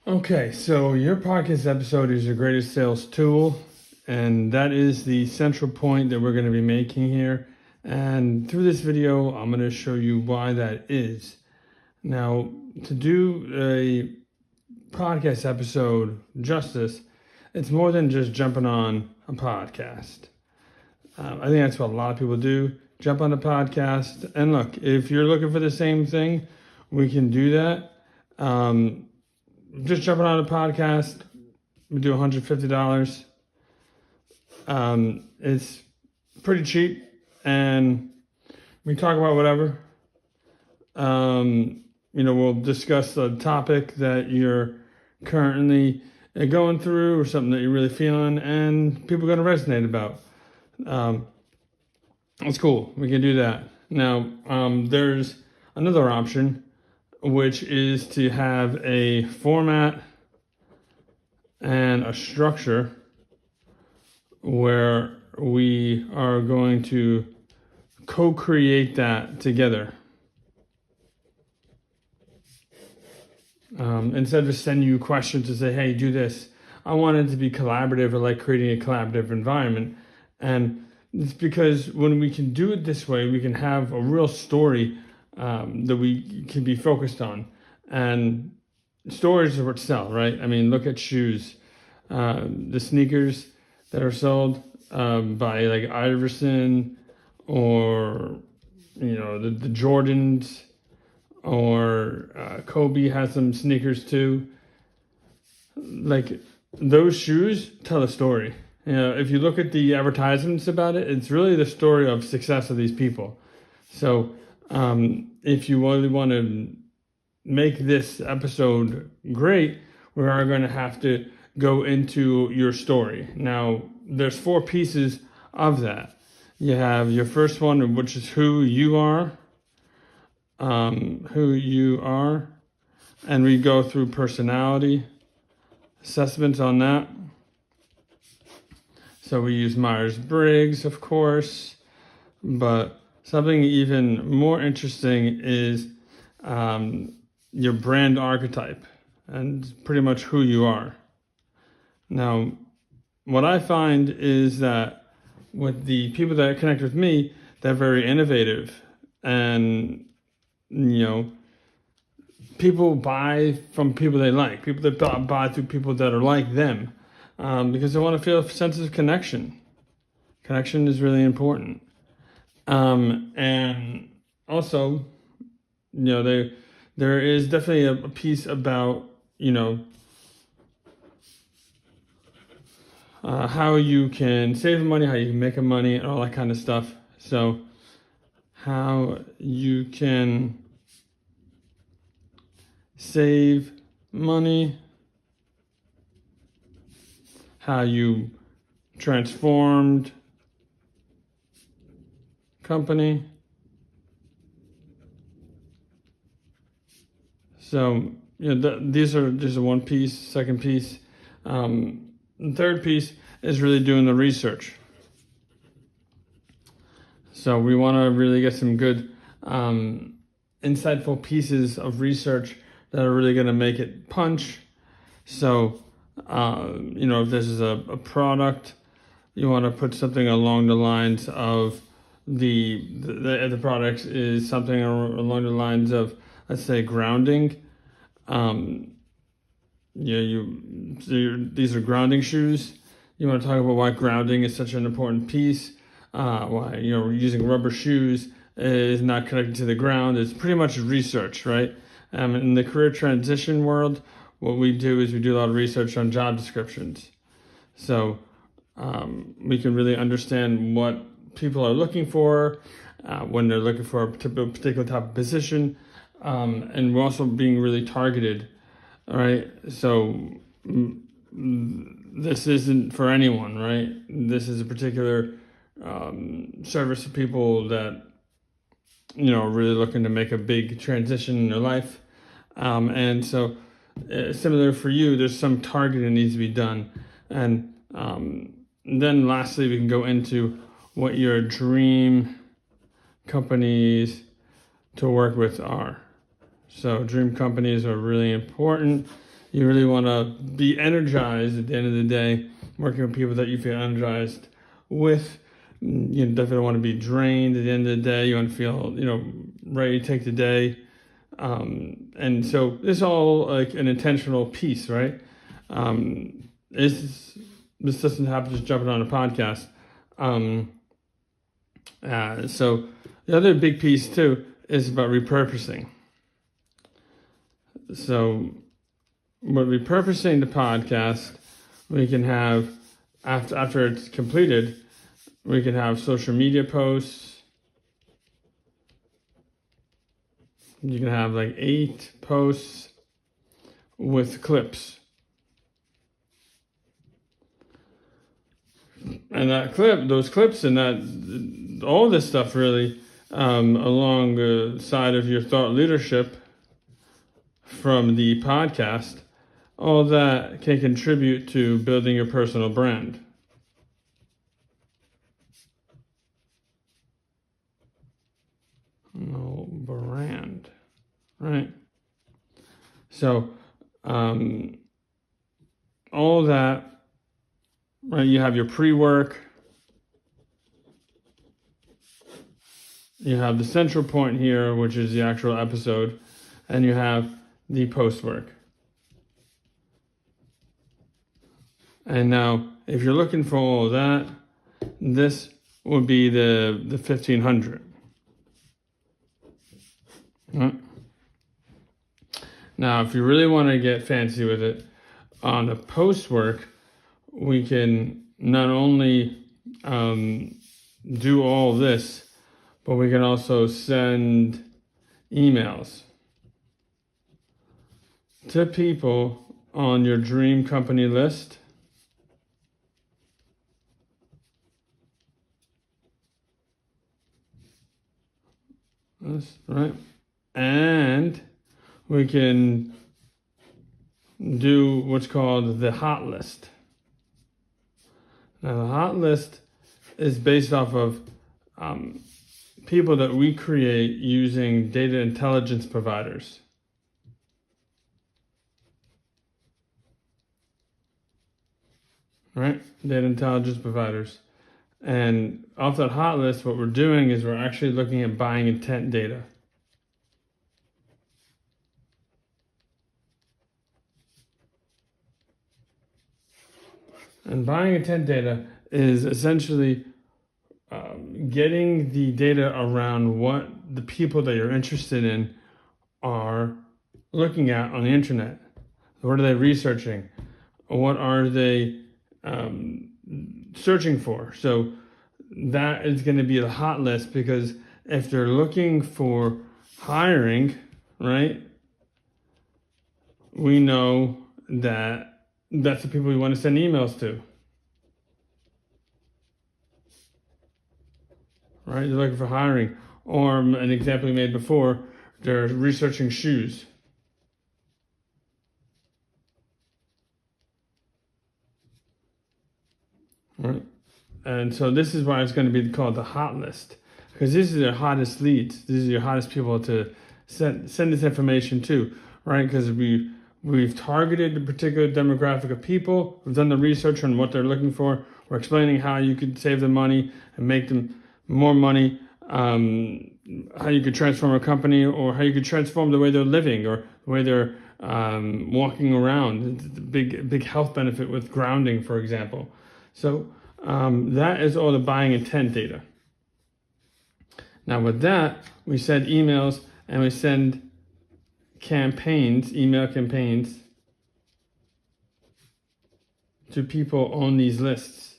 Okay, so your podcast episode is your greatest sales tool, and that is the central point that we're going to be making here. And through this video, I'm going to show you why that is. Now, to do a podcast episode justice, it's more than just jumping on a podcast. I think that's what a lot of people do, jump on a podcast. And look, if you're looking for the same thing, we can do that. Just jumping on a podcast, we do $150. It's pretty cheap, and we talk about whatever. We'll discuss the topic that you're currently going through or something that you're really feeling, and people are going to resonate about. That's cool. We can do that. Now, there's another option, which is to have a format and a structure where we are going to co-create that together. Instead of just sending you questions to say, hey, do this, I want it to be collaborative, or like creating a collaborative environment. And it's because when we can do it this way, we can have a real story that we can be focused on. And stories are what sell, right? I mean, look at shoes. The sneakers that are sold by like Iverson, or the Jordans, or Kobe has some sneakers too. Like, those shoes tell a story. If you look at the advertisements about it, it's really the story of success of these people. So if you really want to make this episode great, we are going to have to go into your story. Now, there's 4 pieces of that. You have your first one, which is who you are, and we go through personality assessments on that. So we use Myers-Briggs, of course, but something even more interesting is your brand archetype, and pretty much who you are. Now, what I find is that with the people that connect with me, they're very innovative, and people buy from people they like. People that buy through people that are like them, because they want to feel a sense of connection. Connection is really important. And also, there is definitely a piece about, how you can save money, how you can make money, and all that kind of stuff. So how you can save money, how you transformed company. So these are just one piece. Second piece, the third piece is really doing the research. So we want to really get some good insightful pieces of research that are really going to make it punch. So if this is a product, you want to put something along the lines of the product is something along the lines of, let's say, grounding. These are grounding shoes. You want to talk about why grounding is such an important piece. Why using rubber shoes is not connected to the ground. It's pretty much research, right? In the career transition world, what we do is we do a lot of research on job descriptions. So we can really understand what people are looking for when they're looking for a particular type of position. And we're also being really targeted, all right? So this isn't for anyone, right? This is a particular service to people that, are really looking to make a big transition in their life. And so similar for you, there's some targeting that needs to be done. And then lastly, we can go into what your dream companies to work with are. So dream companies are really important. you really want to be energized at the end of the day, working with people that you feel energized with. You definitely want to be drained at the end of the day. You want to feel, ready to take the day. And so it's all like an intentional piece, right? This doesn't happen just jumping on a podcast. So the other big piece too is about repurposing. So with repurposing the podcast, we can have, after it's completed, we can have social media posts. You can have like 8 posts with clips. And those clips and all this stuff really, along the side of your thought leadership from the podcast, all that can contribute to building your personal brand. No brand, right? So, all that, right? You have your pre-work, you have the central point here, which is the actual episode, and you have the post-work. And now, if you're looking for all of that, this would be the 1500. Right. Now, if you really want to get fancy with it, on the post work, we can not only do all this, but we can also send emails to people on your dream company list. That's right. And we can do what's called the hot list. Now, the hot list is based off of people that we create using data intelligence providers. Right? Data intelligence providers. And off that hot list, what we're doing is we're actually looking at buying intent data. And buying intent data is essentially getting the data around what the people that you're interested in are looking at on the internet. What are they researching? What are they searching for? So that is going to be the hot list, because if they're looking for hiring, right, we know that that's the people we want to send emails to. Right? They're looking for hiring. Or an example we made before, they're researching shoes. Right? And so this is why it's going to be called the hot list, because this is your hottest leads. These are your hottest people to send this information to, right? Because we've targeted a particular demographic of people. We've done the research on what they're looking for. We're explaining how you could save them money and make them more money, how you could transform a company, or how you could transform the way they're living or the way they're walking around. It's a big health benefit with grounding, for example. So that is all the buying intent data. Now with that, we send emails and we send email campaigns to people on these lists,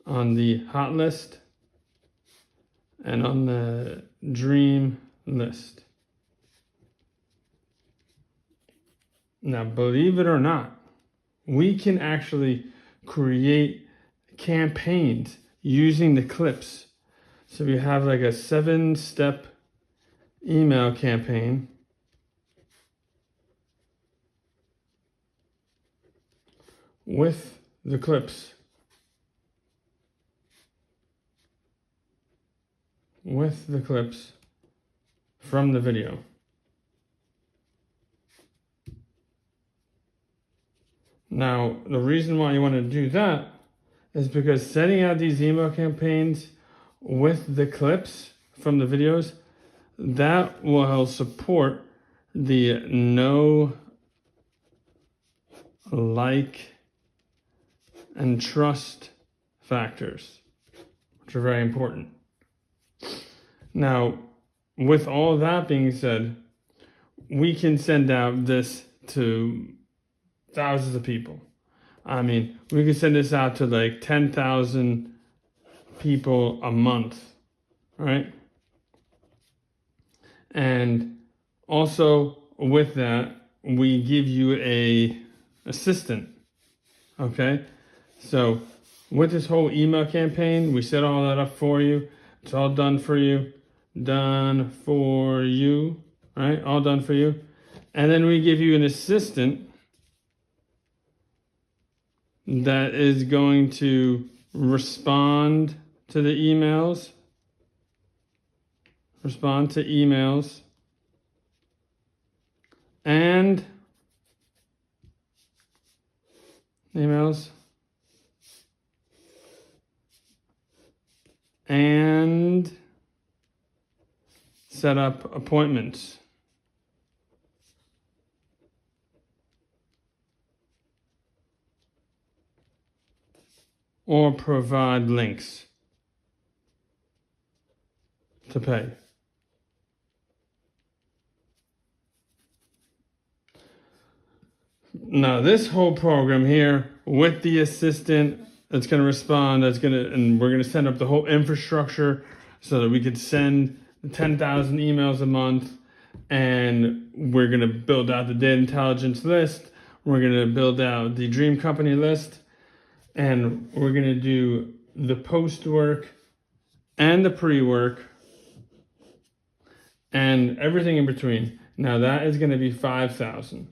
on the hot list and on the dream list. Now, believe it or not, we can actually create campaigns using the clips. So we have like a 7-step email campaign with the clips. With the clips from the video. Now, the reason why you want to do that is because setting out these email campaigns with the clips from the videos, that will support the know, like, and trust factors, which are very important. Now, with all that being said, we can send out this to thousands of people. I mean, we can send this out to like 10,000 people a month, right? And also with that, we give you a assistant, okay? So with this whole email campaign, we set all that up for you. It's all done for you, right? All done for you. And then we give you an assistant that is going to respond to the emails, and set up appointments. Or provide links to pay. Now, this whole program here with the assistant that's going to respond, and we're going to send up the whole infrastructure so that we could send 10,000 emails a month, and we're going to build out the data intelligence list. We're going to build out the dream company list, and we're going to do the post work and the pre-work and everything in between. Now that is going to be 5,000.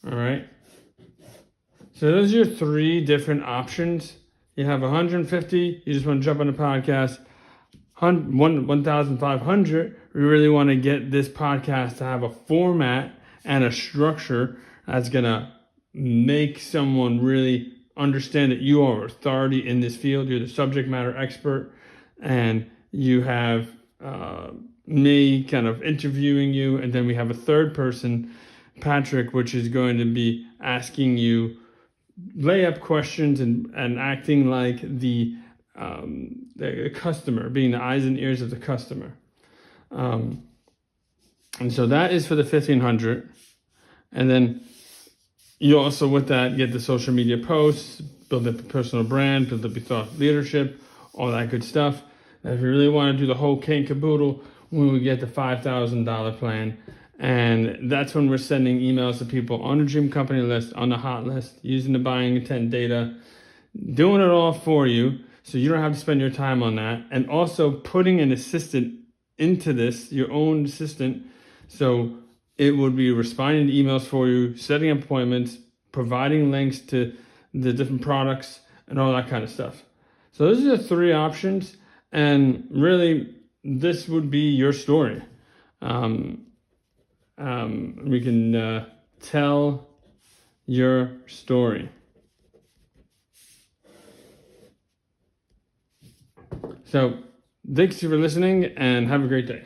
All right. So those are your three different options. You have 150. You just want to jump on the podcast. 1,500. We really want to get this podcast to have a format and a structure that's going to make someone really understand that you are authority in this field. You're the subject matter expert, and you have me kind of interviewing you, and then we have a third person, Patrick, which is going to be asking you layup questions and acting like the customer, being the eyes and ears of the customer. And so that is for the 1,500. And then you also, with that, get the social media posts, build up a personal brand, build up your thought leadership, all that good stuff. And if you really want to do the whole kit and caboodle, when we get the $5,000 plan, and that's when we're sending emails to people on the dream company list, on the hot list, using the buying intent data, doing it all for you, so you don't have to spend your time on that, and also putting an assistant into this, your own assistant, so it would be responding to emails for you, setting appointments, providing links to the different products, and all that kind of stuff. So those are the three options, and really, this would be your story. We can tell your story. So, thanks for listening, and have a great day.